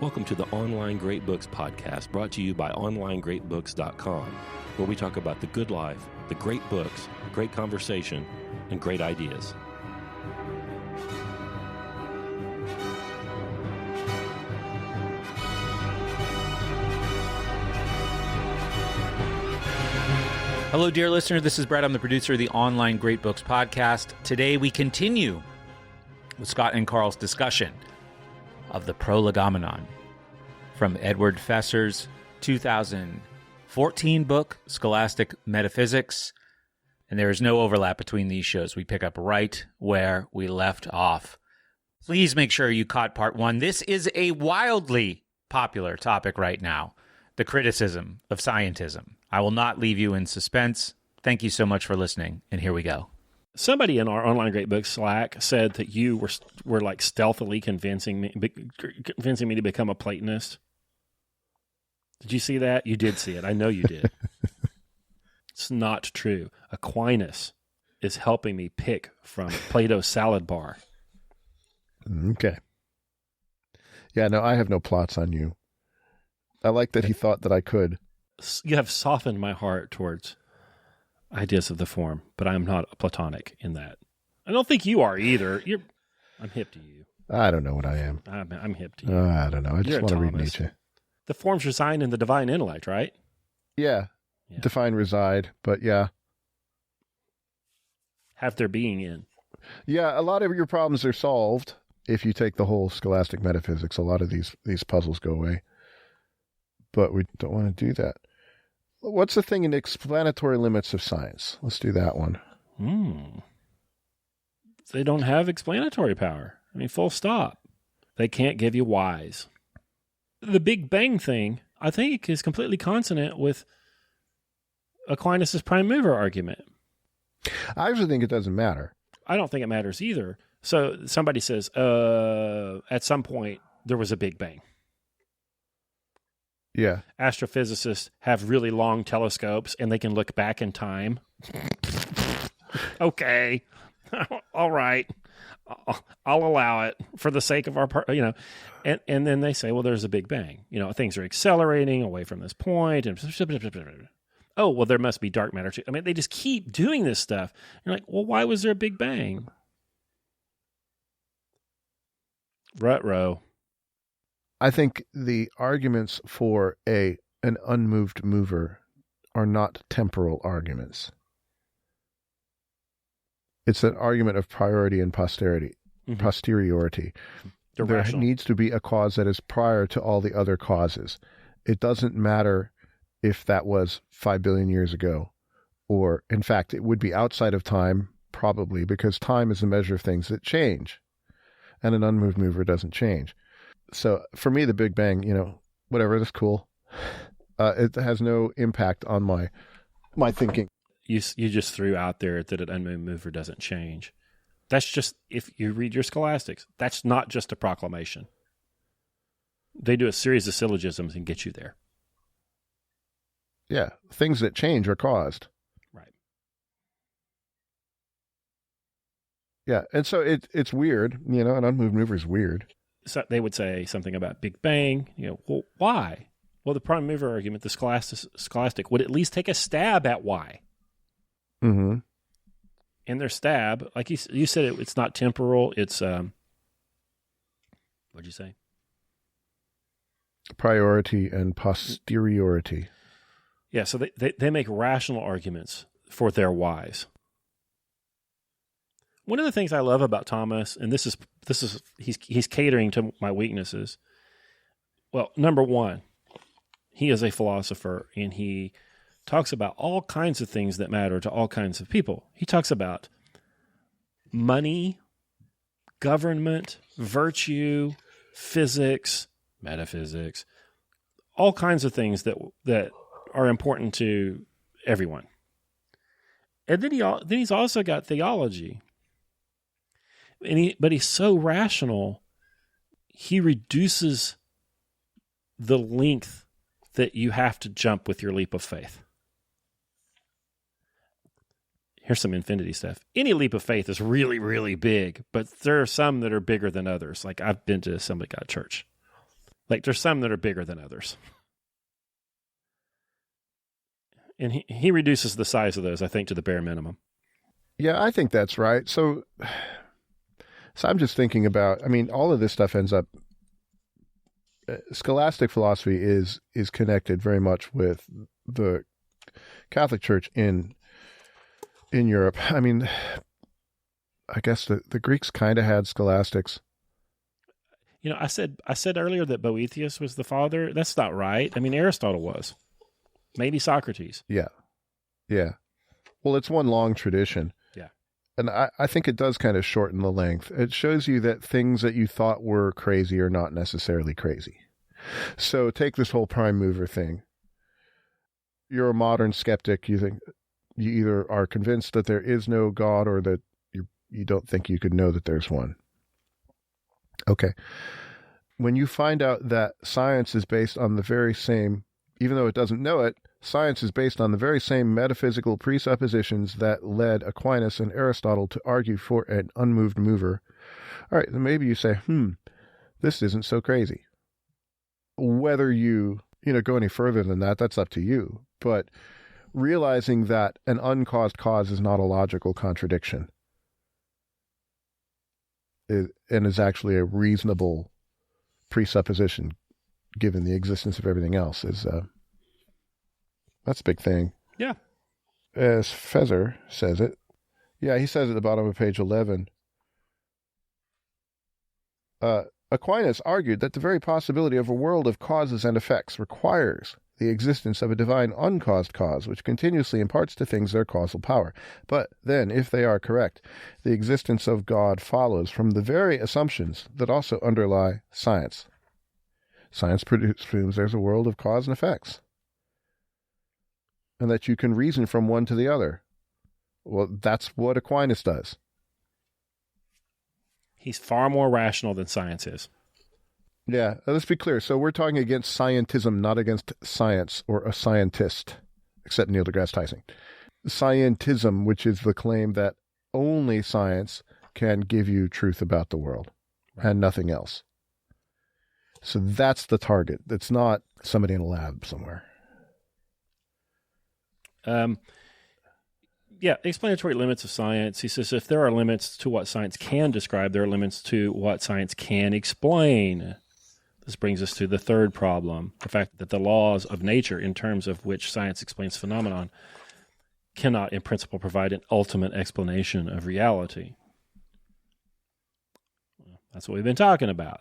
Welcome to the Online Great Books podcast, brought to you by OnlineGreatBooks.com, where we talk about the good life, the great books, great conversation, and great ideas. Hello, dear listener. This is Brett. I'm the producer of the Online Great Books podcast. Today, we continue with Scott and Karl's discussion of the Prolegomenon from Edward Feser's 2014 book, Scholastic Metaphysics. And there is no overlap between these shows. We pick up right where we left off. Please make sure you caught part one. This is a wildly popular topic right now, the criticism of scientism. I will not leave you in suspense. Thank you so much for listening, and here we go. Somebody in our Online Great Books Slack said that you were like stealthily convincing me to become a Platonist. Did you see that? You did see it. I know you did. It's not true. Aquinas is helping me pick from Plato's salad bar. Okay. Yeah, no, I have no plots on you. I like that he thought that I could. You have softened my heart towards ideas of the form, but I'm not Platonic in that. I don't think you are either. I'm hip to you. I don't know what I am. I'm hip to you. I don't know. I just want to read Nietzsche. The form's resigned in the divine intellect, right? Yeah. Define reside, but yeah. Have their being in. Yeah, a lot of your problems are solved if you take the whole Scholastic Metaphysics. A lot of these puzzles go away. But we don't want to do that. What's the thing in explanatory limits of science? Let's do that one. They don't have explanatory power. I mean, full stop. They can't give you whys. The Big Bang thing, I think, is completely consonant with Aquinas' prime mover argument. I actually think it doesn't matter. I don't think it matters either. So somebody says, at some point, there was a Big Bang. Yeah. Astrophysicists have really long telescopes and they can look back in time. Okay. All right. I'll allow it for the sake of our part, and then they say, well, there's a Big Bang. Things are accelerating away from this point. And oh, well, there must be dark matter too. I mean, they just keep doing this stuff. You're like, well, why was there a Big Bang? Rut-row. I think the arguments for an unmoved mover are not temporal arguments. It's an argument of priority and posteriority. They're there rational. Needs to be a cause that is prior to all the other causes. It doesn't matter if that was 5 billion years ago, or in fact, it would be outside of time, probably, because time is a measure of things that change, and an unmoved mover doesn't change. So for me, the Big Bang, whatever, that's cool. It has no impact on my thinking. You just threw out there that an unmoved mover doesn't change. That's just, if you read your scholastics, that's not just a proclamation. They do a series of syllogisms and get you there. Yeah, things that change are caused. Right. Yeah, and so it's weird, an unmoved mover is weird. So they would say something about Big Bang. Well, why? Well, the prime mover argument, the scholastic, would at least take a stab at why. Mm-hmm. And their stab, like you said, it's not temporal. It's what'd you say? Priority and posteriority. Yeah, so they make rational arguments for their whys. One of the things I love about Thomas, and this is he's catering to my weaknesses. Well, number one, he is a philosopher, and he talks about all kinds of things that matter to all kinds of people. He talks about money, government, virtue, physics, metaphysics, all kinds of things that are important to everyone. And then he's also got theology. But he's so rational, he reduces the length that you have to jump with your leap of faith. Here's some infinity stuff. Any leap of faith is really, really big, but there are some that are bigger than others. Like I've been to Assembly of God Church. Like there's some that are bigger than others. And he reduces the size of those, I think, to the bare minimum. Yeah, I think that's right. So I'm just thinking about, I mean, all of this stuff ends up, scholastic philosophy is connected very much with the Catholic Church in Europe. I mean, I guess the Greeks kind of had scholastics. You know, I said earlier that Boethius was the father. That's not right. I mean, Aristotle was. Maybe Socrates. Yeah. Yeah. Well, it's one long tradition. Yeah. And I think it does kind of shorten the length. It shows you that things that you thought were crazy are not necessarily crazy. So take this whole prime mover thing. You're a modern skeptic. You think you either are convinced that there is no God or that you don't think you could know that there's one. Okay. When you find out that science is based on the very same, even though it doesn't know it, science is based on the very same metaphysical presuppositions that led Aquinas and Aristotle to argue for an unmoved mover. All right, then maybe you say, this isn't so crazy. Whether you go any further than that, that's up to you. But realizing that an uncaused cause is not a logical contradiction and is actually a reasonable presupposition given the existence of everything else is that's a big thing. Yeah. As Feser says it. Yeah, he says at the bottom of page 11. Aquinas argued that the very possibility of a world of causes and effects requires the existence of a divine uncaused cause, which continuously imparts to things their causal power. But then, if they are correct, the existence of God follows from the very assumptions that also underlie science. Science presumes there's a world of cause and effects, and that you can reason from one to the other. Well, that's what Aquinas does. He's far more rational than science is. Yeah, let's be clear. So we're talking against scientism, not against science or a scientist, except Neil deGrasse Tyson. Scientism, which is the claim that only science can give you truth about the world and nothing else. So that's the target. It's not somebody in a lab somewhere. Yeah, explanatory limits of science. He says if there are limits to what science can describe, there are limits to what science can explain. This brings us to the third problem, the fact that the laws of nature, in terms of which science explains phenomenon, cannot in principle provide an ultimate explanation of reality. That's what we've been talking about.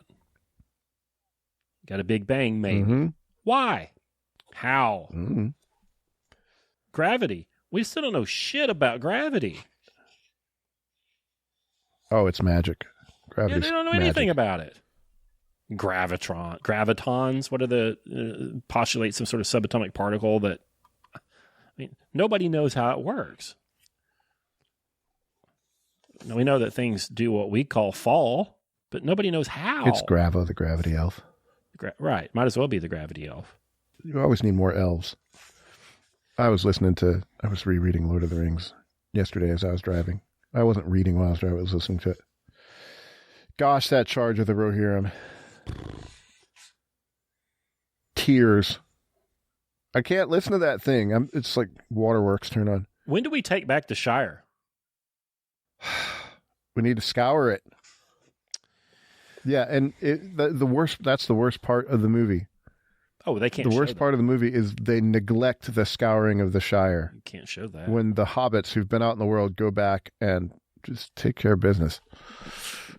Got a Big Bang, maybe. Mm-hmm. Why? How? Mm-hmm. Gravity. We still don't know shit about gravity. Oh, it's magic. Gravity's they don't know magic. anything about it. Gravitons. What are the postulate some sort of subatomic particle that? I mean, nobody knows how it works. Now, we know that things do what we call fall, but nobody knows how. It's Gravo, the gravity elf. Right. Might as well be the gravity elf. You always need more elves. I was rereading Lord of the Rings yesterday as I was driving. I wasn't reading while I was driving, I was listening to it. Gosh, that charge of the Rohirrim. Tears. I can't listen to that thing. It's like waterworks turn on. When do we take back the Shire? We need to scour it. Yeah, and that's the worst part of the movie. Oh, they can't. The worst part of the movie is they neglect the scouring of the Shire. You can't show that. When the hobbits who've been out in the world go back and just take care of business.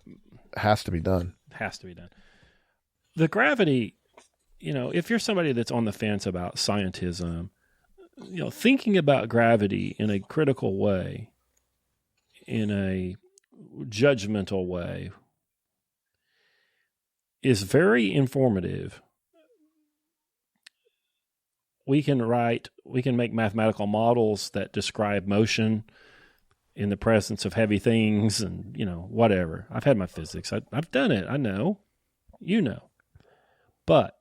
It has to be done. The gravity, if you're somebody that's on the fence about scientism, thinking about gravity in a critical way, in a judgmental way, is very informative. We can make mathematical models that describe motion in the presence of heavy things and, whatever. I've had my physics. I've done it. I know. You know. But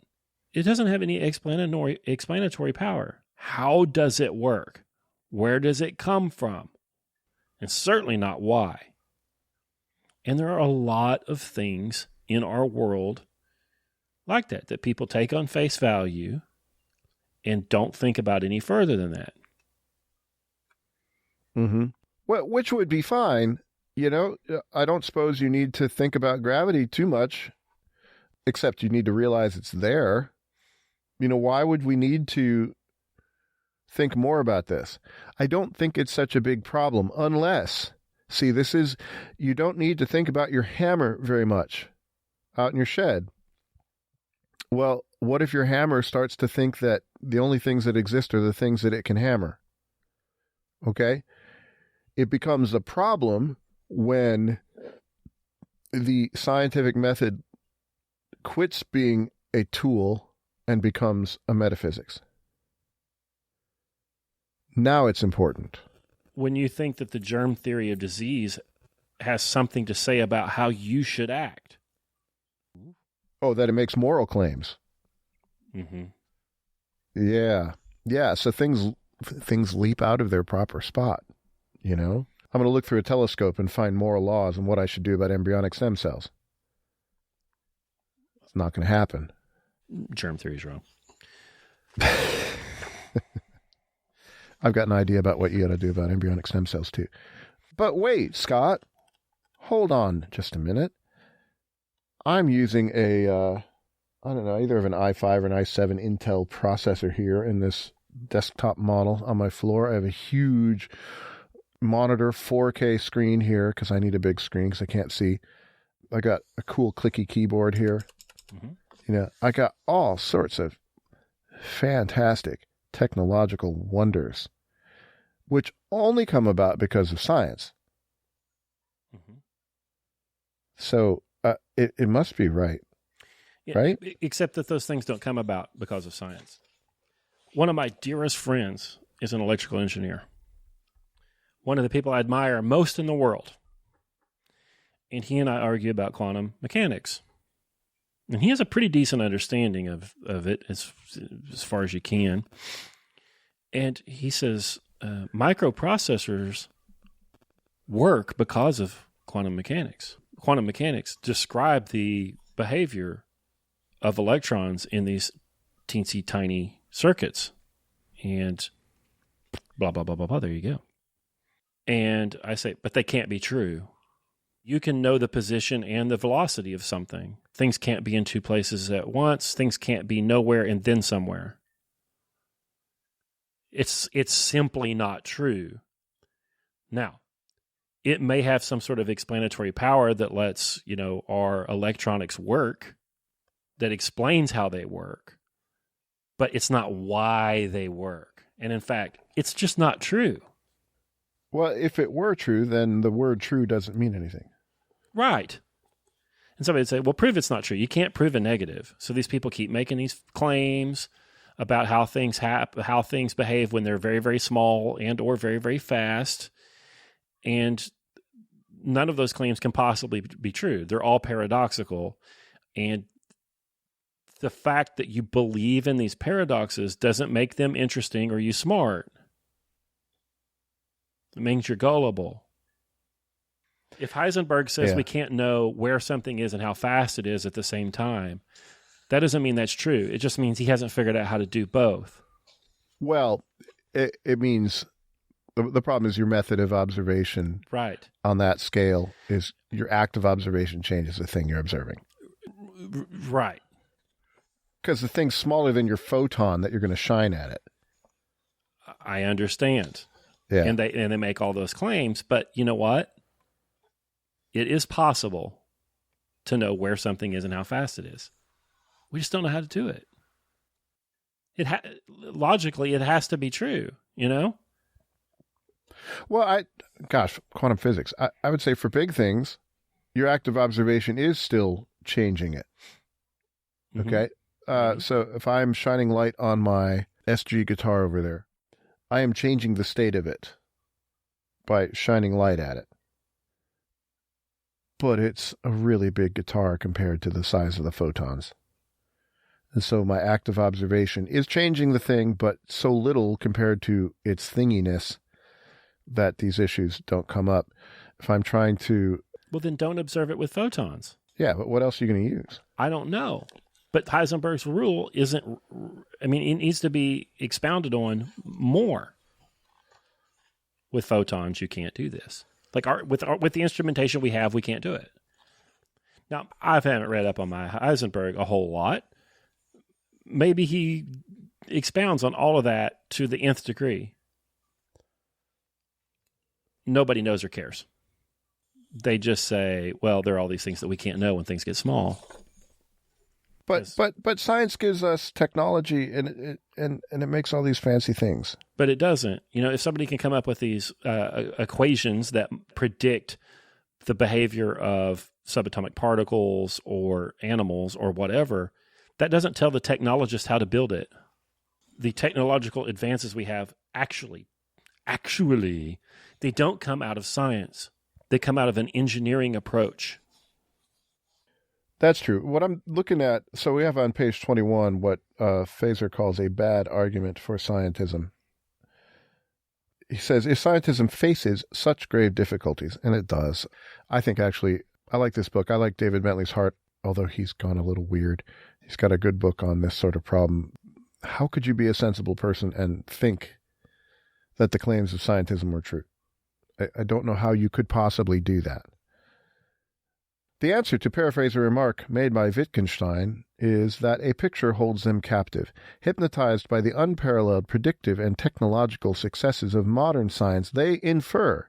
it doesn't have any explanatory power. How does it work? Where does it come from? And certainly not why. And there are a lot of things in our world, like that people take on face value and don't think about any further than that. Mm-hmm. Well, which would be fine. You know, I don't suppose you need to think about gravity too much, except you need to realize it's there. You know, why would we need to think more about this? I don't think it's such a big problem unless, see, you don't need to think about your hammer very much out in your shed. Well, what if your hammer starts to think that the only things that exist are the things that it can hammer? Okay? It becomes a problem when the scientific method quits being a tool and becomes a metaphysics. Now it's important. When you think that the germ theory of disease has something to say about how you should act. Oh, that it makes moral claims. Mm-hmm. Yeah. Yeah, so things leap out of their proper spot, you know? I'm going to look through a telescope and find moral laws on what I should do about embryonic stem cells. It's not going to happen. Germ theory is wrong. I've got an idea about what you got to do about embryonic stem cells, too. But wait, Scott. Hold on just a minute. I'm using I don't know, either of an i5 or an i7 Intel processor here in this desktop model on my floor. I have a huge monitor 4K screen here because I need a big screen because I can't see. I got a cool clicky keyboard here. Mm-hmm. You know, I got all sorts of fantastic technological wonders, which only come about because of science. Mm-hmm. So it must be right, yeah, right? Except that those things don't come about because of science. One of my dearest friends is an electrical engineer. One of the people I admire most in the world. And he and I argue about quantum mechanics. And he has a pretty decent understanding of it as far as you can. And he says microprocessors work because of quantum mechanics. Quantum mechanics describe the behavior of electrons in these teensy tiny circuits. And blah, blah, blah, blah, blah. There you go. And I say, but they can't be true. You can know the position and the velocity of something. Things can't be in two places at once. Things can't be nowhere and then somewhere. It's simply not true. Now, it may have some sort of explanatory power that lets, our electronics work, that explains how they work, but it's not why they work. And in fact, it's just not true. Well, if it were true, then the word true doesn't mean anything. Right. And somebody would say, well, prove it's not true. You can't prove a negative. So these people keep making these claims about how things how things behave when they're very, very small and or very, very fast. And none of those claims can possibly be true. They're all paradoxical. And the fact that you believe in these paradoxes doesn't make them interesting or you smart. It means you're gullible. If Heisenberg says we can't know where something is and how fast it is at the same time, that doesn't mean that's true. It just means he hasn't figured out how to do both. Well, it means the problem is your method of observation right on that scale is your active observation changes the thing you're observing. Right. Because the thing's smaller than your photon that you're going to shine at it. I understand. Yeah. And they make all those claims, but you know what? It is possible to know where something is and how fast it is. We just don't know how to do it. Logically, it has to be true, Well, quantum physics. I would say for big things, your active observation is still changing it. Mm-hmm. Okay? So if I'm shining light on my SG guitar over there, I am changing the state of it by shining light at it. But it's a really big guitar compared to the size of the photons. And so my active observation is changing the thing, but so little compared to its thinginess that these issues don't come up. If I'm trying to... Well, then don't observe it with photons. Yeah, but what else are you going to use? I don't know. But Heisenberg's rule isn't, I mean, it needs to be expounded on more. With photons, you can't do this. Like with the instrumentation we have, we can't do it. Now, I haven't read up on my Heisenberg a whole lot. Maybe he expounds on all of that to the nth degree. Nobody knows or cares. They just say, well, there are all these things that we can't know when things get small. But science gives us technology, and it makes all these fancy things. But it doesn't. You know, if somebody can come up with these equations that predict the behavior of subatomic particles or animals or whatever, that doesn't tell the technologist how to build it. The technological advances we have actually, they don't come out of science. They come out of an engineering approach. That's true. What I'm looking at, so we have on page 21 what Feser calls a bad argument for scientism. He says, if scientism faces such grave difficulties, and it does, I think actually, I like this book. I like David Bentley's Heart, although he's gone a little weird. He's got a good book on this sort of problem. How could you be a sensible person and think that the claims of scientism were true? I don't know how you could possibly do that. The answer, to paraphrase a remark made by Wittgenstein, is that a picture holds them captive. Hypnotized by the unparalleled predictive and technological successes of modern science, they infer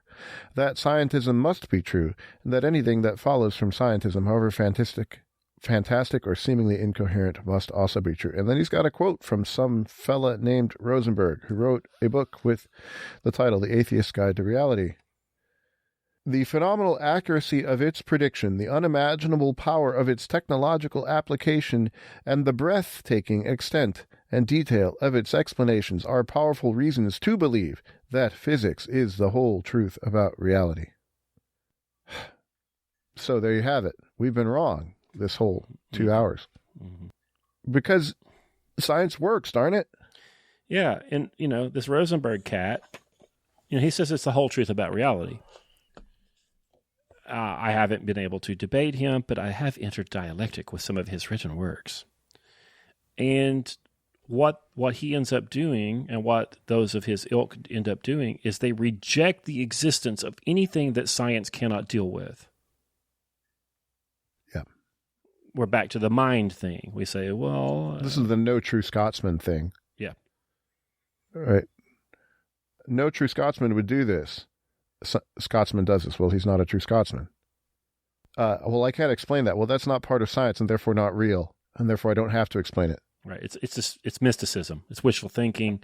that scientism must be true, and that anything that follows from scientism, however fantastic or seemingly incoherent, must also be true. And then he's got a quote from some fella named Rosenberg, who wrote a book with the title The Atheist's Guide to Reality. The phenomenal accuracy of its prediction, the unimaginable power of its technological application, and the breathtaking extent and detail of its explanations are powerful reasons to believe that physics is the whole truth about reality. So there you have it. We've been wrong this whole 2 hours. Mm-hmm. Because science works, darn it. Yeah, and, this Rosenberg cat, he says it's the whole truth about reality. I haven't been able to debate him, but I have entered dialectic with some of his written works. And what he ends up doing, and what those of his ilk end up doing, is they reject the existence of anything that science cannot deal with. Yeah. We're back to the mind thing. We say, well... this is the no true Scotsman thing. Yeah. All right. No true Scotsman would do this. Scotsman does this. Well, he's not a true Scotsman. Well, I can't explain that. Well, that's not part of science and therefore not real, and therefore I don't have to explain it. Right. It's mysticism. It's wishful thinking.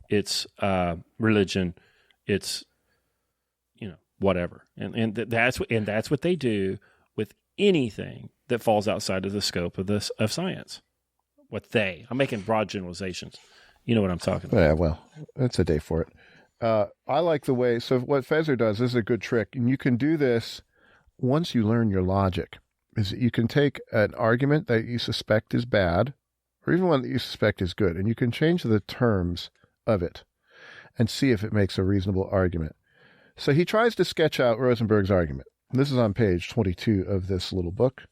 It's religion. It's whatever. And that's what they do with anything that falls outside of the scope of science. I'm making broad generalizations. You know what I'm talking about. Yeah. Well, that's a day for it. I like the way, so what Feser does, this is a good trick, and you can do this once you learn your logic, is that you can take an argument that you suspect is bad, or even one that you suspect is good, and you can change the terms of it and see if it makes a reasonable argument. So he tries to sketch out Rosenberg's argument. This is on page 22 of this little book.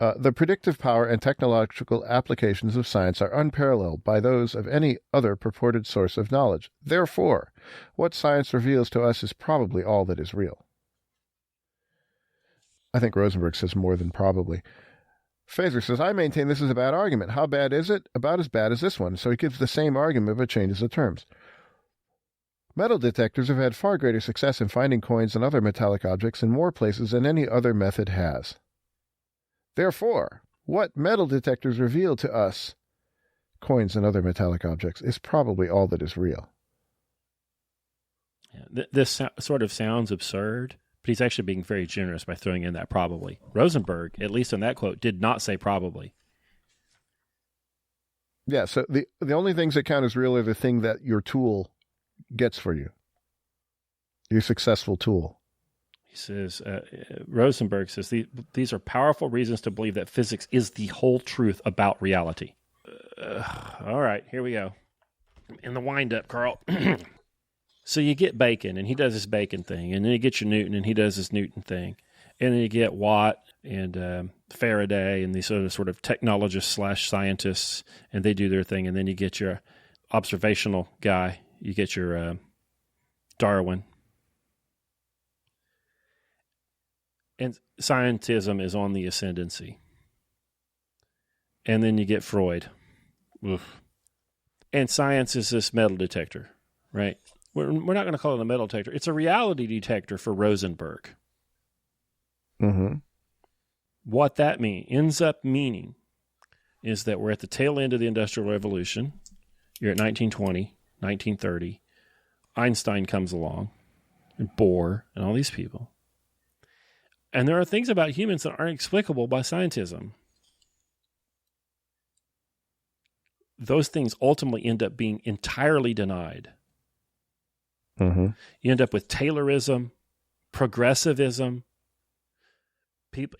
The predictive power and technological applications of science are unparalleled by those of any other purported source of knowledge. Therefore, what science reveals to us is probably all that is real. I think Rosenberg says more than probably. Feser says, I maintain this is a bad argument. How bad is it? About as bad as this one. So he gives the same argument but changes the terms. Metal detectors have had far greater success in finding coins and other metallic objects in more places than any other method has. Therefore, what metal detectors reveal to us, coins and other metallic objects, is probably all that is real. Yeah, this sort of sounds absurd, but he's actually being very generous by throwing in that probably. Rosenberg, at least in that quote, did not say probably. Yeah, so the only things that count as real are the thing that your tool gets for you, your successful tool. He says, Rosenberg says, these are powerful reasons to believe that physics is the whole truth about reality. All right, here we go. In the wind-up, Karl. So you get Bacon, and he does his Bacon thing, and then you get your Newton, and he does his Newton thing. And then you get Watt and Faraday and these sort of technologists / scientists, and they do their thing. And then you get your observational guy. You get your Darwin. And scientism is on the ascendancy. And then you get Freud. Oof. And science is this metal detector, right? We're not going to call it a metal detector. It's a reality detector for Rosenberg. Mm-hmm. What that ends up meaning is that we're at the tail end of the Industrial Revolution. You're at 1920, 1930. Einstein comes along, and Bohr, and all these people. And there are things about humans that aren't explicable by scientism. Those things ultimately end up being entirely denied. Mm-hmm. You end up with Taylorism, progressivism.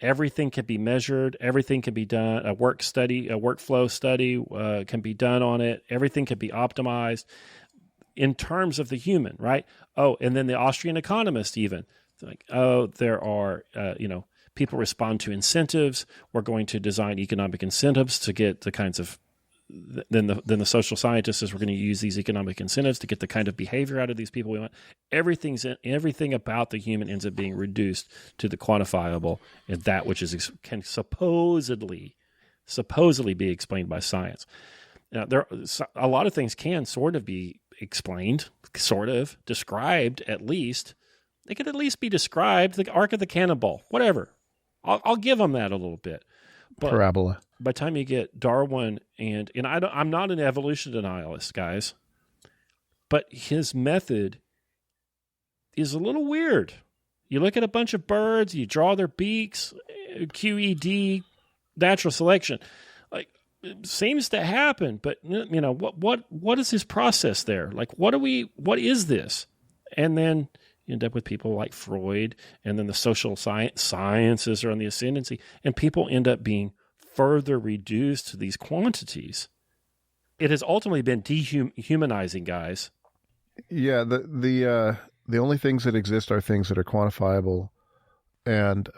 Everything can be measured. Everything can be done. A workflow study can be done on it. Everything can be optimized in terms of the human, right? Oh, and then the Austrian economist even. Like, there are, people respond to incentives. We're going to design economic incentives to get the kinds of, then the social scientist says we're going to use these economic incentives to get the kind of behavior out of these people we want. Everything about the human ends up being reduced to the quantifiable, and that which can supposedly be explained by science. Now, a lot of things can sort of be explained, sort of described at least. They could at least be described, the Ark of the Cannonball, whatever. I'll give them that a little bit. But Parabola. by the time you get Darwin, and I'm not an evolution denialist, guys, but his method is a little weird. You look at a bunch of birds, you draw their beaks, QED, natural selection. Like, it seems to happen, but what is his process there? Like, what is this? And then you end up with people like Freud, and then the social sciences are on the ascendancy, and people end up being further reduced to these quantities. It has ultimately been dehumanizing, guys. Yeah, the only things that exist are things that are quantifiable and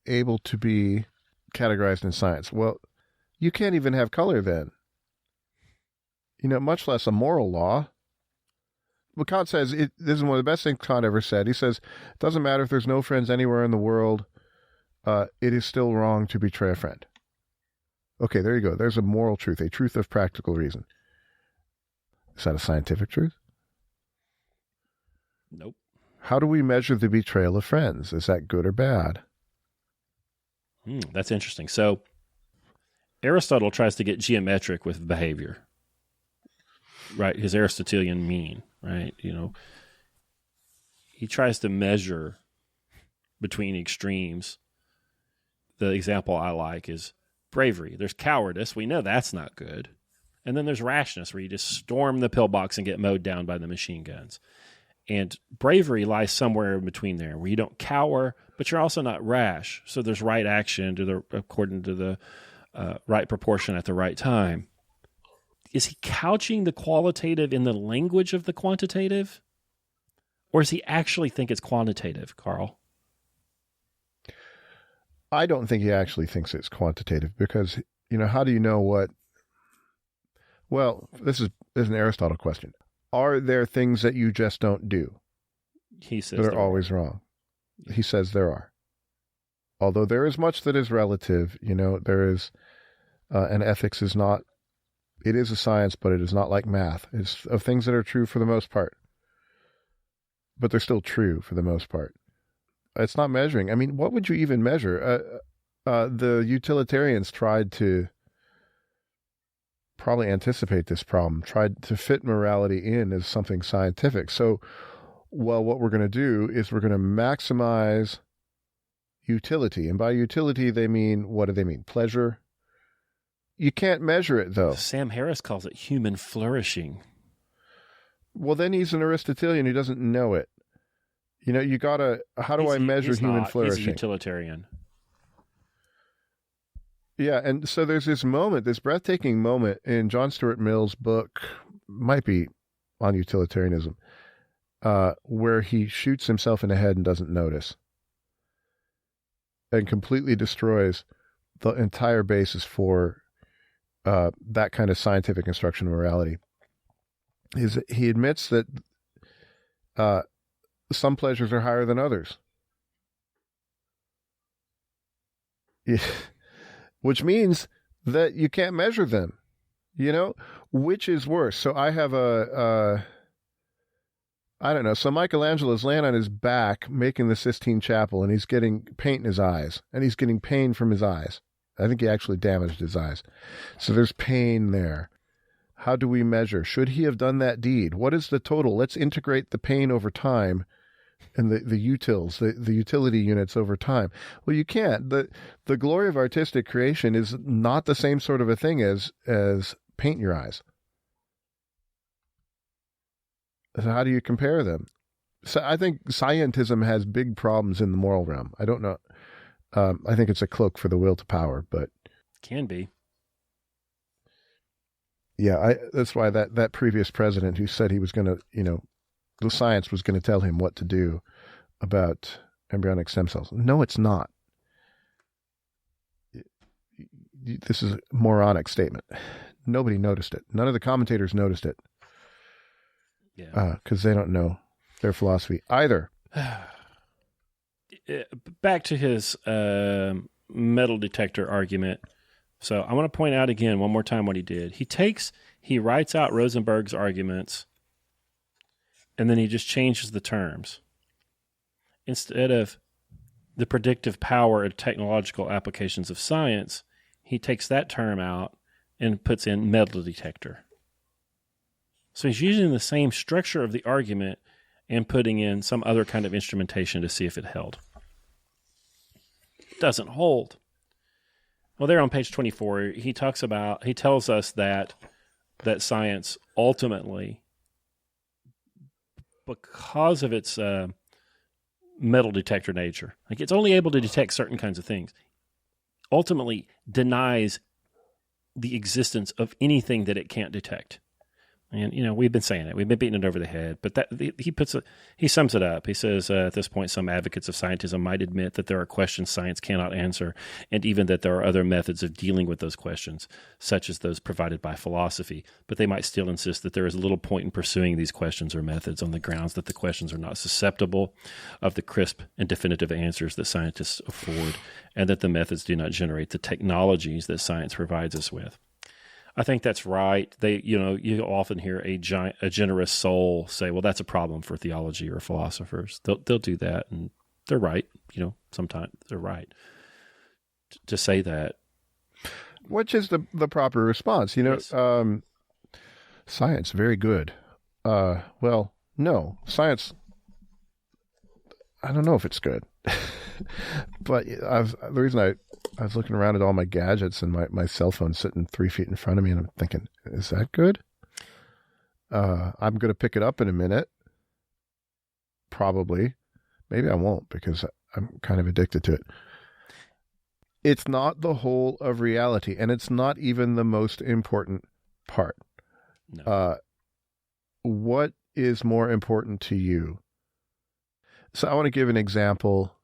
able to be categorized in science. Well, you can't even have color then. Much less a moral law. Well, Kant says, this is one of the best things Kant ever said. He says, it doesn't matter if there's no friends anywhere in the world, it is still wrong to betray a friend. Okay, there you go. There's a moral truth, a truth of practical reason. Is that a scientific truth? Nope. How do we measure the betrayal of friends? Is that good or bad? That's interesting. So Aristotle tries to get geometric with behavior, right? His Aristotelian mean, right? He tries to measure between extremes. The example I like is bravery. There's cowardice. We know that's not good. And then there's rashness, where you just storm the pillbox and get mowed down by the machine guns. And bravery lies somewhere in between there, where you don't cower, but you're also not rash. So there's right action according to the right proportion at the right time. Is he couching the qualitative in the language of the quantitative? Or does he actually think it's quantitative, Karl? I don't think he actually thinks it's quantitative, because, how do you know what... Well, this is an Aristotle question. Are there things that you just don't do? He says that are always wrong. He says there are. Although there is much that is relative, there is, and ethics is not, it is a science, but it is not like math. It's of things that are true for the most part. But they're still true for the most part. It's not measuring. I mean, what would you even measure? The utilitarians tried to probably anticipate this problem, tried to fit morality in as something scientific. So, what we're going to do is we're going to maximize utility. And by utility, they mean, what do they mean? Pleasure? You can't measure it, though. Sam Harris calls it human flourishing. Well, then he's an Aristotelian who doesn't know it. You gotta, how do I measure human flourishing? He's a utilitarian. Yeah, and so there's this breathtaking moment in John Stuart Mill's book, might be on utilitarianism, where he shoots himself in the head and doesn't notice. and completely destroys the entire basis for that kind of scientific instruction of morality. He admits that some pleasures are higher than others. Which means that you can't measure them. Which is worse? So I have I don't know. So Michelangelo's laying on his back making the Sistine Chapel, and he's getting paint in his eyes, and he's getting pain from his eyes. I think he actually damaged his eyes. So there's pain there. How do we measure? Should he have done that deed? What is the total? Let's integrate the pain over time and the utils, the utility units over time. Well, you can't. The glory of artistic creation is not the same sort of a thing as paint in your eyes. So how do you compare them? So I think scientism has big problems in the moral realm. I don't know. I think it's a cloak for the will to power, but can be. Yeah, that's why that previous president who said he was going to, the science was going to tell him what to do about embryonic stem cells. No, it's not. This is a moronic statement. Nobody noticed it. None of the commentators noticed it. Yeah, because they don't know their philosophy either. Back to his metal detector argument. So I want to point out again one more time what he did. He writes out Rosenberg's arguments, and then he just changes the terms. Instead of the predictive power of technological applications of science, he takes that term out and puts in metal detector. So he's using the same structure of the argument and putting in some other kind of instrumentation to see if it held. Doesn't hold. Well, there on page 24, he tells us that science ultimately, because of its metal detector nature, like it's only able to detect certain kinds of things, ultimately denies the existence of anything that it can't detect. And, we've been saying it. We've been beating it over the head. But he sums it up. He says, at this point, some advocates of scientism might admit that there are questions science cannot answer, and even that there are other methods of dealing with those questions, such as those provided by philosophy. But they might still insist that there is little point in pursuing these questions or methods on the grounds that the questions are not susceptible of the crisp and definitive answers that scientists afford, and that the methods do not generate the technologies that science provides us with. I think that's right. You often hear a generous soul say, "Well, that's a problem for theology or philosophers." They'll do that, and they're right. Sometimes they're right to say that. Which is the proper response? Yes. Science, very good. Well, no, science. I don't know if it's good, but the reason I was looking around at all my gadgets and my cell phone sitting 3 feet in front of me, and I'm thinking, is that good? I'm going to pick it up in a minute. Probably. Maybe I won't because I'm kind of addicted to it. It's not the whole of reality, and it's not even the most important part. No. What is more important to you? So I want to give an example.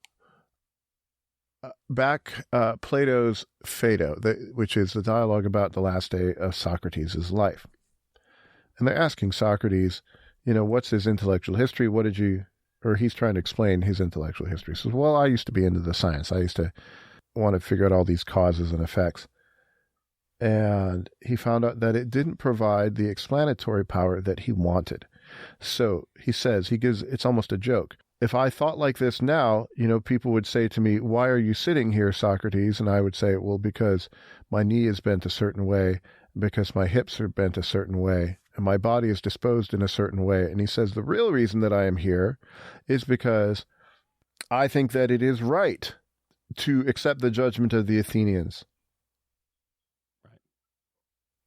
Back Plato's Phaedo, which is the dialogue about the last day of Socrates' life. And they're asking Socrates, what's his intellectual history? He's trying to explain his intellectual history. He says, well, I used to be into the science. I used to want to figure out all these causes and effects. And he found out that it didn't provide the explanatory power that he wanted. So he says, it's almost a joke. If I thought like this now, people would say to me, "Why are you sitting here, Socrates?" And I would say, well, because my knee is bent a certain way, because my hips are bent a certain way, and my body is disposed in a certain way. And he says, the real reason that I am here is because I think that it is right to accept the judgment of the Athenians. Right.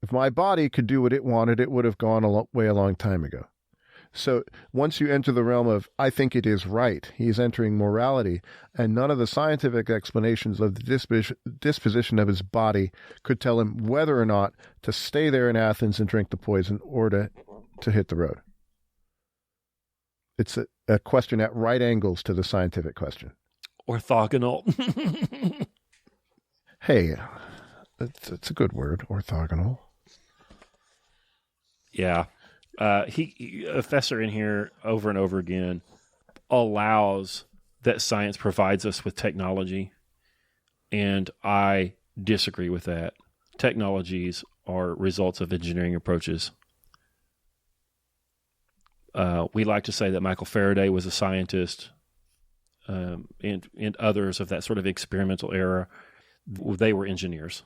If my body could do what it wanted, it would have gone a long time ago. So once you enter the realm of, I think it is right, he is entering morality, and none of the scientific explanations of the disposition of his body could tell him whether or not to stay there in Athens and drink the poison or to hit the road. It's a question at right angles to the scientific question. orthogonal. Hey, it's a good word, orthogonal. Yeah. Feser in here over and over again allows that science provides us with technology, and I disagree with that. Technologies are results of engineering approaches. We like to say that Michael Faraday was a scientist, and others of that sort of experimental era, they were engineers.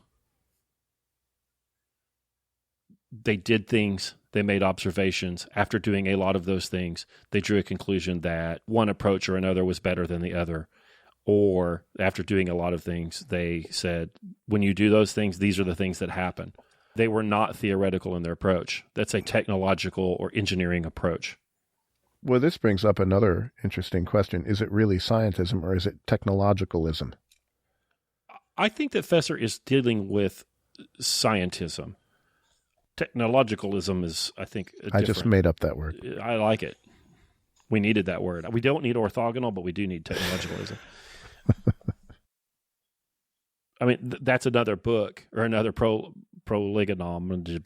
They did things, they made observations. After doing a lot of those things, they drew a conclusion that one approach or another was better than the other. Or after doing a lot of things, they said, when you do those things, these are the things that happen. They were not theoretical in their approach. That's a technological or engineering approach. Well, this brings up another interesting question. Is it really scientism or is it technologicalism? I think that Feser is dealing with scientism. Technologicalism is, I think, I just made up that word. I like it. We needed that word. We don't need orthogonal, but we do need technologicalism. I mean, that's another book or another prolegonom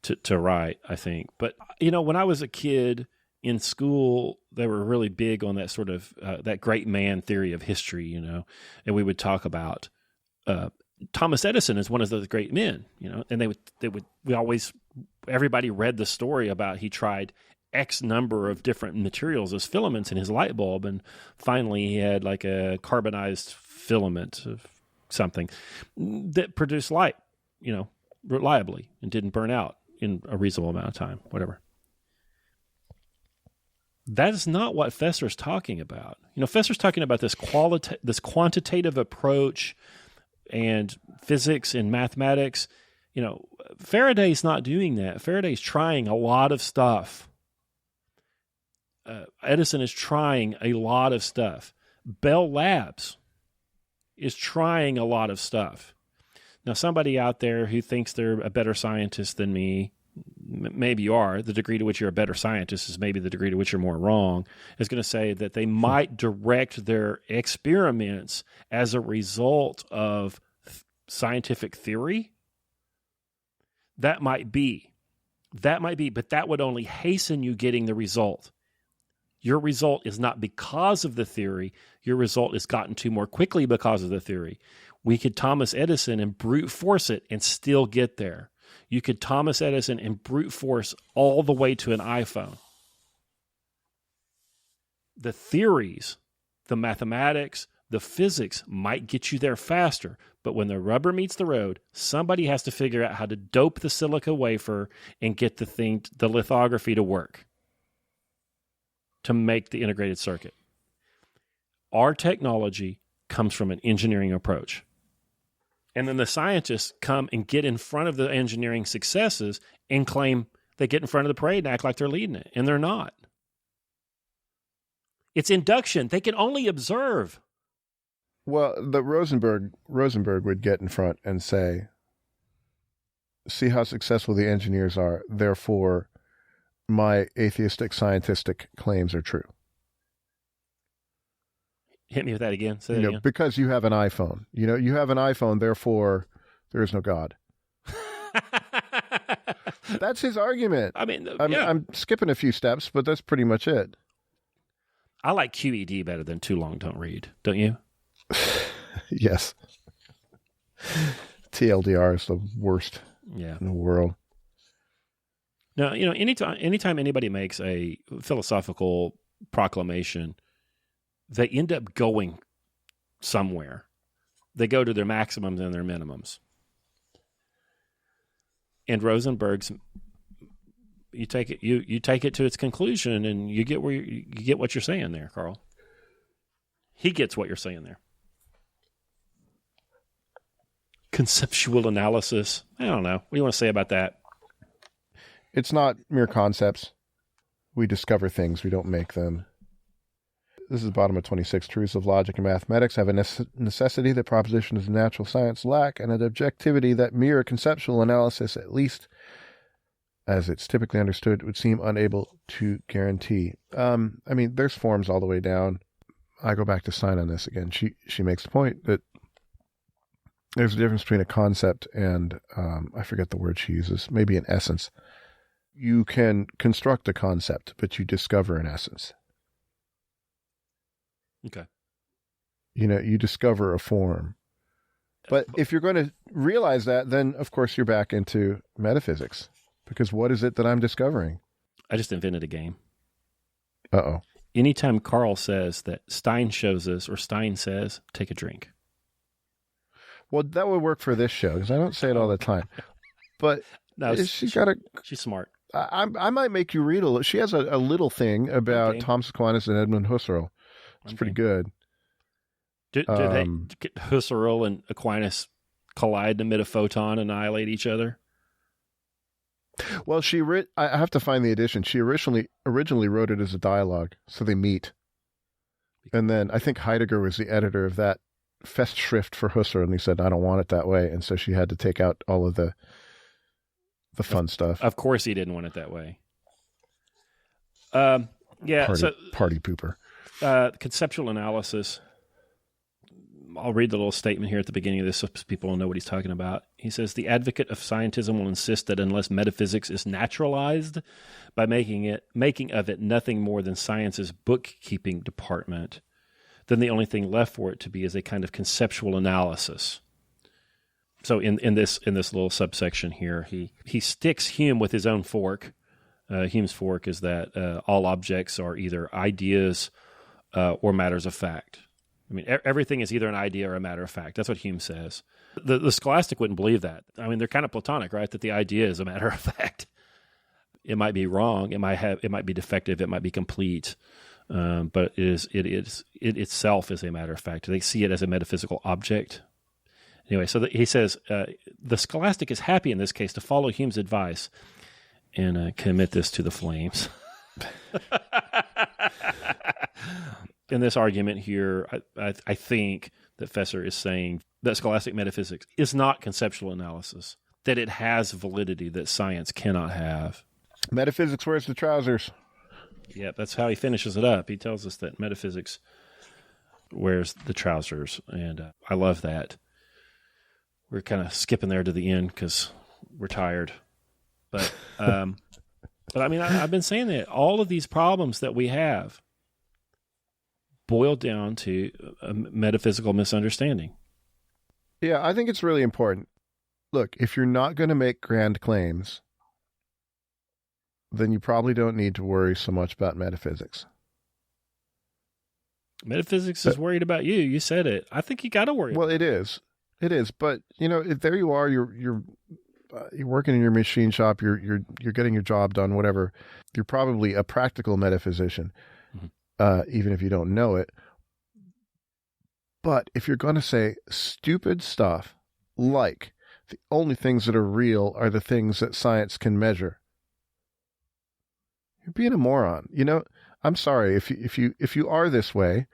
to write, I think. But, when I was a kid in school, they were really big on that sort of, that great man theory of history, and we would talk about Thomas Edison is one of those great men, and everybody read the story about he tried X number of different materials as filaments in his light bulb, and finally he had like a carbonized filament of something that produced light, reliably and didn't burn out in a reasonable amount of time, whatever. That is not what Feser's talking about. Feser's talking about this quantitative approach and physics and mathematics. Faraday's not doing that. Faraday's trying a lot of stuff. Edison is trying a lot of stuff. Bell Labs is trying a lot of stuff. Now, somebody out there who thinks they're a better scientist than me, maybe you are, the degree to which you're a better scientist is maybe the degree to which you're more wrong, is going to say that they might direct their experiments as a result of scientific theory. That might be, but that would only hasten you getting the result. Your result is not because of the theory. Your result is gotten to more quickly because of the theory. We could Thomas Edison and brute force it and still get there. You could Thomas Edison and brute force all the way to an iPhone. The theories, the mathematics, the physics might get you there faster, but when the rubber meets the road, somebody has to figure out how to dope the silica wafer and get the lithography to work to make the integrated circuit. Our technology comes from an engineering approach. And then the scientists come and get in front of the engineering successes and claim they get in front of the parade and act like they're leading it, and they're not. It's induction. They can only observe. Well, the Rosenberg would get in front and say, see how successful the engineers are, therefore my atheistic scientistic claims are true. Hit me with that again. Say that again. Because you have an iPhone. You have an iPhone, therefore there is no God. That's his argument. I'm skipping a few steps, but that's pretty much it. I like QED better than Too Long Don't Read. Don't you? Yes. TLDR is the worst in the world. Now, anytime anybody makes a philosophical proclamation, they end up going somewhere. They go to their maximums and their minimums. And Rosenberg's, you take it to its conclusion, and you get you get what you're saying there, Karl. He gets what you're saying there. Conceptual analysis. I don't know. What do you want to say about that? It's not mere concepts. We discover things. We don't make them. This is bottom of 26. Truths of logic and mathematics have a necessity that propositions of natural science lack, and an objectivity that mere conceptual analysis, at least as it's typically understood, would seem unable to guarantee. There's forms all the way down. I go back to Stein on this again. She makes the point that there's a difference between a concept and, I forget the word she uses, maybe an essence. You can construct a concept, but you discover an essence. Okay. You discover a form. But if you're going to realize that, then, of course, you're back into metaphysics. Because what is it that I'm discovering? I just invented a game. Uh-oh. Anytime Karl says that Stein shows us, or Stein says, take a drink. Well, that would work for this show, because I don't say it all the time. But No, she's smart. I might make you read a little. She has a little thing about Thomas Aquinas and Edmund Husserl. It's pretty good. Do Husserl and Aquinas collide to emit a photon and annihilate each other? Well, I have to find the edition. She originally wrote it as a dialogue, so they meet. And then I think Heidegger was the editor of that Festschrift for Husserl, and he said, I don't want it that way. And so she had to take out all of the fun stuff. Of course he didn't want it that way. Party pooper. Conceptual analysis. I'll read the little statement here at the beginning of this so people will know what he's talking about. He says, the advocate of scientism will insist that unless metaphysics is naturalized by making of it nothing more than science's bookkeeping department, then the only thing left for it to be is a kind of conceptual analysis. So in this little subsection here, he sticks Hume with his own fork. Hume's fork is that all objects are either ideas or matters of fact. I mean, everything is either an idea or a matter of fact. That's what Hume says. The Scholastic wouldn't believe that. I mean, they're kind of Platonic, right? That the idea is a matter of fact. It might be wrong. It might be defective. It might be complete. But it itself is a matter of fact. They see it as a metaphysical object. Anyway, so he says the Scholastic is happy in this case to follow Hume's advice and commit this to the flames. In this argument here, I think that Feser is saying that scholastic metaphysics is not conceptual analysis, that it has validity that science cannot have. Metaphysics wears the trousers. Yeah, that's how he finishes it up. He tells us that metaphysics wears the trousers, and I love that. We're kind of skipping there to the end because we're tired. But I mean, I've been saying that all of these problems that we have boil down to a metaphysical misunderstanding. Yeah, I think it's really important. Look, if you're not going to make grand claims, then you probably don't need to worry so much about metaphysics. Metaphysics is worried about you. You said it. I think you got to worry. Well, it is. It is. But there you are. You're working in your machine shop. You're getting your job done. Whatever. You're probably a practical metaphysician. Even if you don't know it. But if you're going to say stupid stuff like the only things that are real are the things that science can measure, you're being a moron. I'm sorry if you are this way.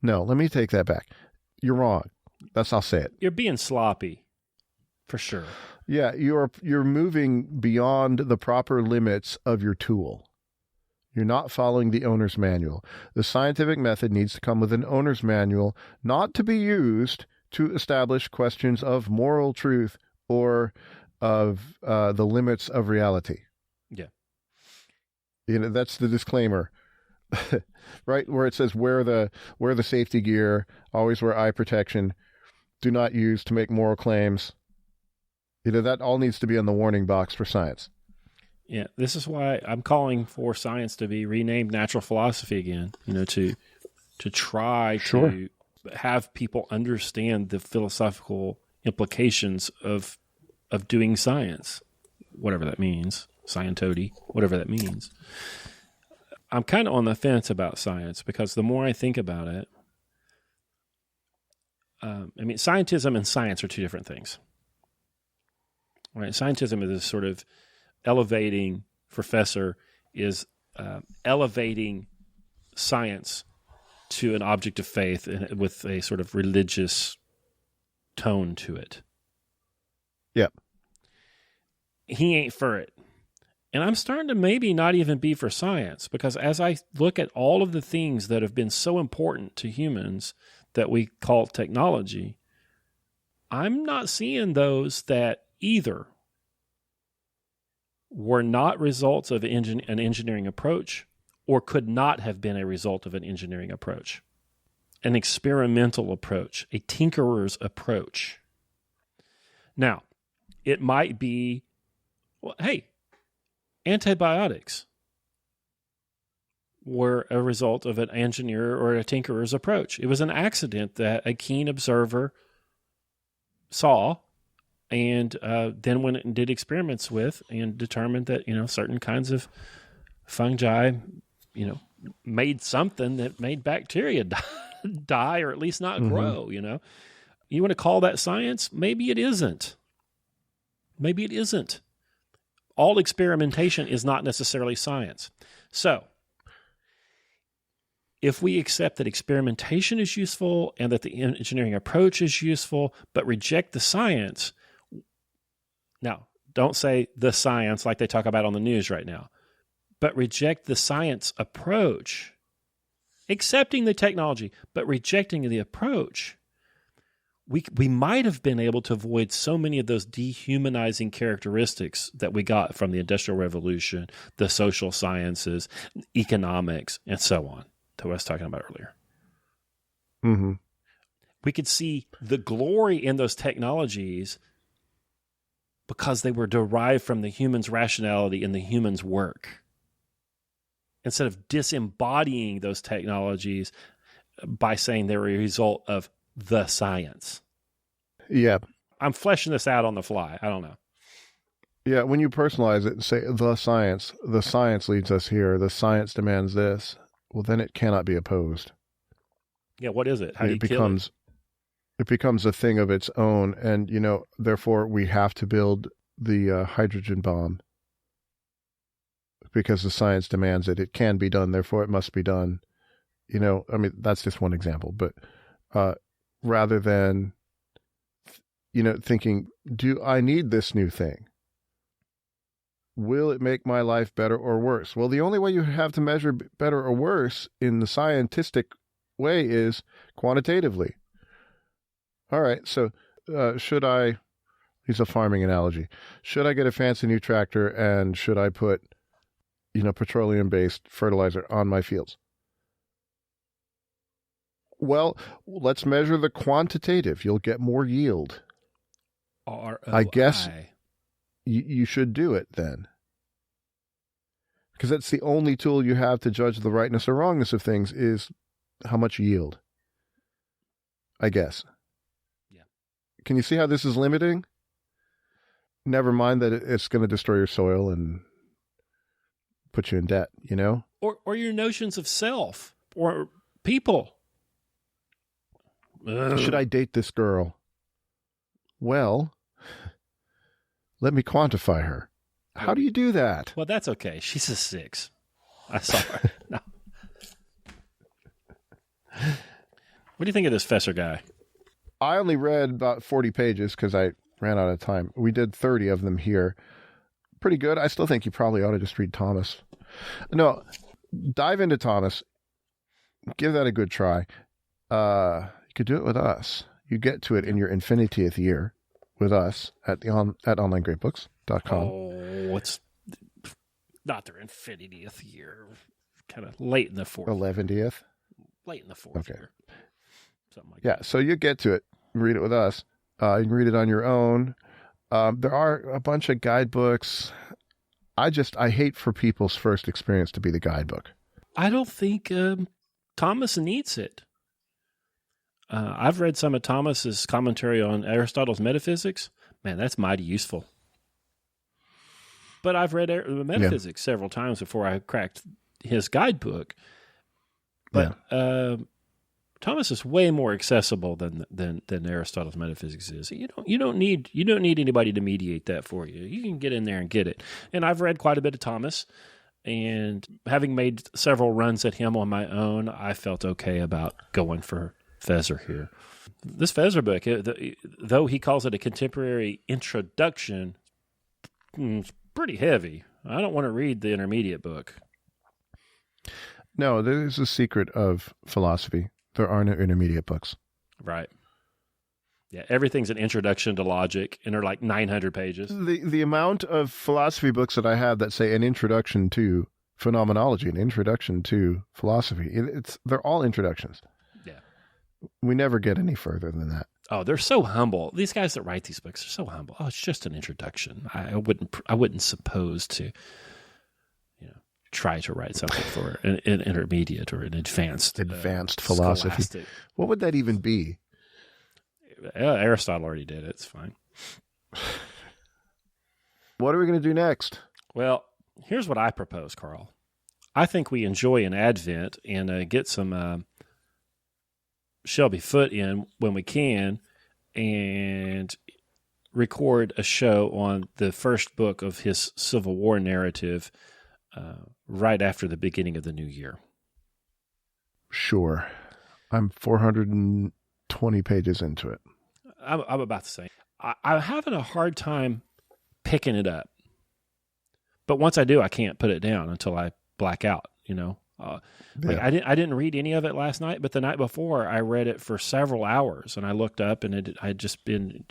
No, let me take that back. You're wrong. I'll say it. You're being sloppy, for sure. Yeah, you're moving beyond the proper limits of your tool. You're not following the owner's manual. The scientific method needs to come with an owner's manual, not to be used to establish questions of moral truth or of the limits of reality. Yeah. That's the disclaimer, right? Where it says wear the safety gear, always wear eye protection, do not use to make moral claims. That all needs to be on the warning box for science. Yeah, this is why I'm calling for science to be renamed natural philosophy again, to try to have people understand the philosophical implications of doing science, whatever that means, scientody, whatever that means. I'm kind of on the fence about science because the more I think about it, scientism and science are two different things. Right? Scientism is this sort of elevating, for Feser, is elevating science to an object of faith with a sort of religious tone to it. Yep. He ain't for it. And I'm starting to maybe not even be for science, because as I look at all of the things that have been so important to humans that we call technology, I'm not seeing those that either were not results of an engineering approach or could not have been a result of an engineering approach, an experimental approach, a tinkerer's approach. Now, it might be, well, hey, antibiotics were a result of an engineer or a tinkerer's approach. It was an accident that a keen observer saw and then went and did experiments with and determined that, certain kinds of fungi, made something that made bacteria die or at least not grow, You want to call that science? Maybe it isn't. Maybe it isn't. All experimentation is not necessarily science. So, if we accept that experimentation is useful and that the engineering approach is useful, but reject the science, now, don't say the science like they talk about on the news right now, but reject the science approach, accepting the technology, but rejecting the approach, we might have been able to avoid so many of those dehumanizing characteristics that we got from the Industrial Revolution, the social sciences, economics, and so on, that I was talking about earlier. Mm-hmm. We could see the glory in those technologies because they were derived from the human's rationality and the human's work, instead of disembodying those technologies by saying they were a result of the science. Yeah. I'm fleshing this out on the fly. I don't know. Yeah, when you personalize it and say the science leads us here, the science demands this, well, then it cannot be opposed. Yeah, what is it? How do you kill it? It becomes a thing of its own, and, therefore we have to build the hydrogen bomb because the science demands it. It can be done, therefore it must be done. That's just one example, but rather than, thinking, do I need this new thing? Will it make my life better or worse? Well, the only way you have to measure better or worse in the scientific way is quantitatively. All right, so should I, use a farming analogy, should I get a fancy new tractor and should I put, petroleum-based fertilizer on my fields? Well, let's measure the quantitative. You'll get more yield. ROI. I guess you should do it then. Because that's the only tool you have to judge the rightness or wrongness of things is how much yield. I guess. Yeah. Can you see how this is limiting? Never mind that it's going to destroy your soil and put you in debt, Or your notions of self or people. Should I date this girl? Well, let me quantify her. How do you do that? Well, that's okay. She's a 6. I saw her. No. What do you think of this Feser guy? I only read about 40 pages because I ran out of time. We did 30 of them here. Pretty good. I still think you probably ought to just read Thomas. No, dive into Thomas. Give that a good try. You could do it with us. You get to it in your infinitieth year with us at onlinegreatbooks.com. Oh, it's not their infinitieth year. Kind of late in the 4th. 11th? Late in the 4th year. Something like that. Yeah, so you get to it. Read it with us. You can read it on your own. There are a bunch of guidebooks. I hate for people's first experience to be the guidebook. I don't think Thomas needs it. I've read some of Thomas's commentary on Aristotle's Metaphysics. Man, that's mighty useful. But I've read Metaphysics several times before I cracked his guidebook. But Thomas is way more accessible than Aristotle's Metaphysics is. You don't need anybody to mediate that for you. You can get in there and get it. And I've read quite a bit of Thomas, and having made several runs at him on my own, I felt okay about going for Feser here. This Feser book, though he calls it a contemporary introduction, it's pretty heavy. I don't want to read the intermediate book. No, there's a secret of philosophy. There are no intermediate books. Right. Yeah, everything's an introduction to logic, and they're like 900 pages. The amount of philosophy books that I have that say an introduction to phenomenology, an introduction to philosophy, they're all introductions. Yeah. We never get any further than that. Oh, they're so humble. These guys that write these books are so humble. Oh, it's just an introduction. I wouldn't suppose to, try to write something for an intermediate or an advanced philosophy. Scholastic. What would that even be? Aristotle already did it. It's fine. What are we going to do next? Well, here's what I propose, Karl. I think we enjoy an Advent and get some Shelby Foote in when we can and record a show on the first book of his Civil War narrative right after the beginning of the new year. Sure. I'm 420 pages into it. I'm about to say, I'm having a hard time picking it up. But once I do, I can't put it down until I black out, Like I didn't read any of it last night, but the night before I read it for several hours, and I looked up and I'd just been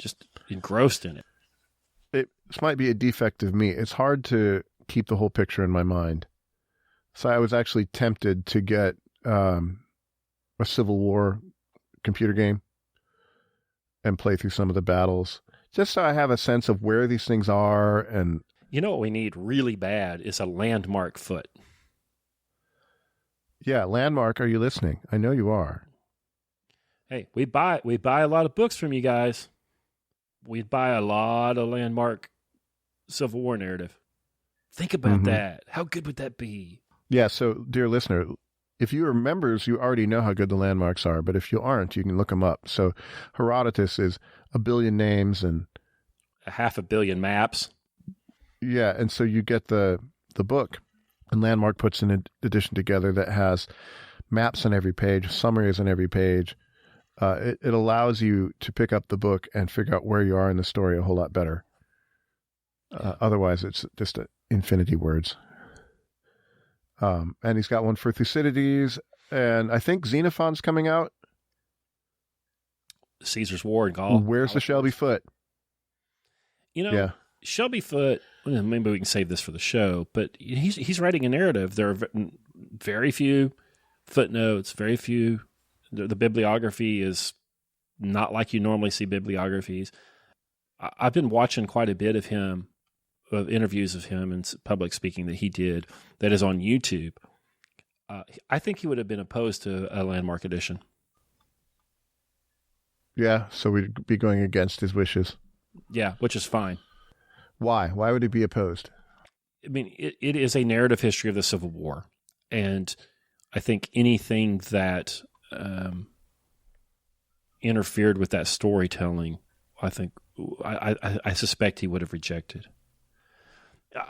engrossed in it. This might be a defect of me. It's hard to keep the whole picture in my mind. So I was actually tempted to get a Civil War computer game and play through some of the battles, just so I have a sense of where these things are. And you know what we need really bad is a landmark Foote. Yeah, Landmark, are you listening? I know you are. Hey, we buy a lot of books from you guys. We'd buy a lot of Landmark Civil War narrative. Think about that. How good would that be? Yeah, so, dear listener, if you are members, you already know how good the landmarks are, but if you aren't, you can look them up. So Herodotus is 1 billion names and 500 million maps. Yeah, and so you get the book. And Landmark puts an edition together that has maps on every page, summaries on every page. It allows you to pick up the book and figure out where you are in the story a whole lot better. Otherwise, it's just infinity words. And he's got one for Thucydides, and I think Xenophon's coming out. Caesar's War in Gaul. Where's the Shelby Foote? Shelby Foote, maybe we can save this for the show, but he's writing a narrative. There are very few footnotes, very few. The bibliography is not like you normally see bibliographies. I've been watching quite a bit of interviews of him and public speaking that he did that is on YouTube. I think he would have been opposed to a Landmark edition. Yeah, so we'd be going against his wishes. Yeah, which is fine. Why? Why would he be opposed? I mean, it is a narrative history of the Civil War. And I think anything that interfered with that storytelling, I suspect he would have rejected.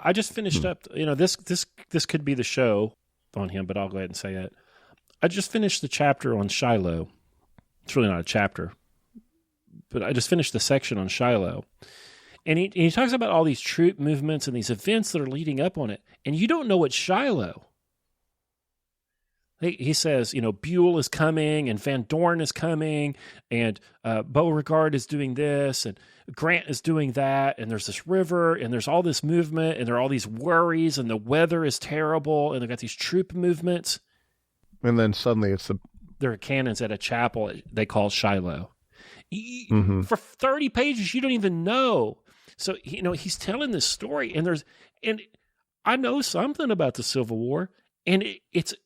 I just finished up, this could be the show on him, but I'll go ahead and say it. I just finished the chapter on Shiloh. It's really not a chapter, but I just finished the section on Shiloh. And he talks about all these troop movements and these events that are leading up on it. And you don't know what's Shiloh. He says, Buell is coming and Van Dorn is coming and Beauregard is doing this and Grant is doing that. And there's this river and there's all this movement and there are all these worries and the weather is terrible and they've got these troop movements. And then suddenly there are cannons at a chapel they call Shiloh. For 30 pages, you don't even know. So, he's telling this story and I know something about the Civil War. And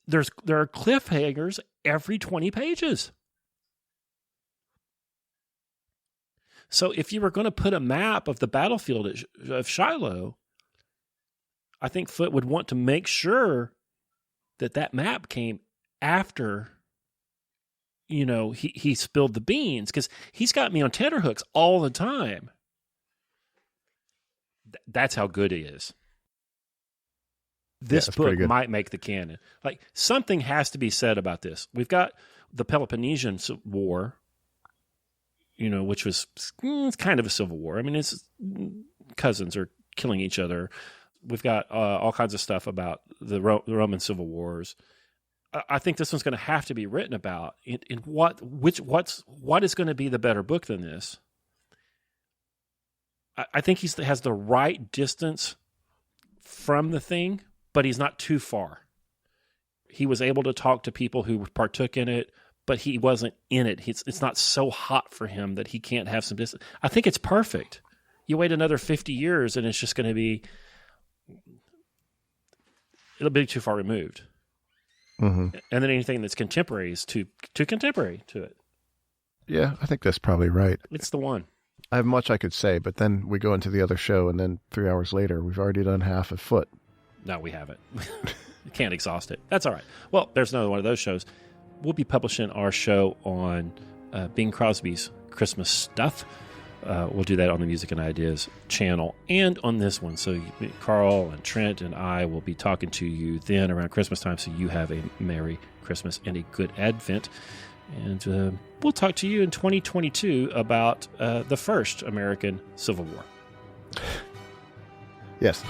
there are cliffhangers every 20 pages. So if you were going to put a map of the battlefield of Shiloh, I think Foote would want to make sure that map came after, he spilled the beans, because he's got me on tenterhooks all the time. That's how good he is. This book might make the canon. Like, something has to be said about this. We've got the Peloponnesian War, which was it's kind of a civil war. I mean, it's cousins are killing each other. We've got all kinds of stuff about the Roman civil wars. I think this one's going to have to be written about. What is going to be the better book than this? I think he has the right distance from the thing, but he's not too far. He was able to talk to people who partook in it, but he wasn't in it. It's not so hot for him that he can't have some distance. I think it's perfect. You wait another 50 years, and it's just going to be, it'll be too far removed. Mm-hmm. And then anything that's contemporary is too contemporary to it. Yeah, I think that's probably right. It's the one. I have much I could say, but then we go into the other show, and then 3 hours later, we've already done half a foot. No, we haven't. Can't exhaust it. That's all right. Well, there's another one of those shows. We'll be publishing our show on Bing Crosby's Christmas stuff. We'll do that on the Music and Ideas channel and on this one. So Karl and Trent and I will be talking to you then around Christmas time, so you have a Merry Christmas and a good Advent. And we'll talk to you in 2022 about the first American Civil War. Yes.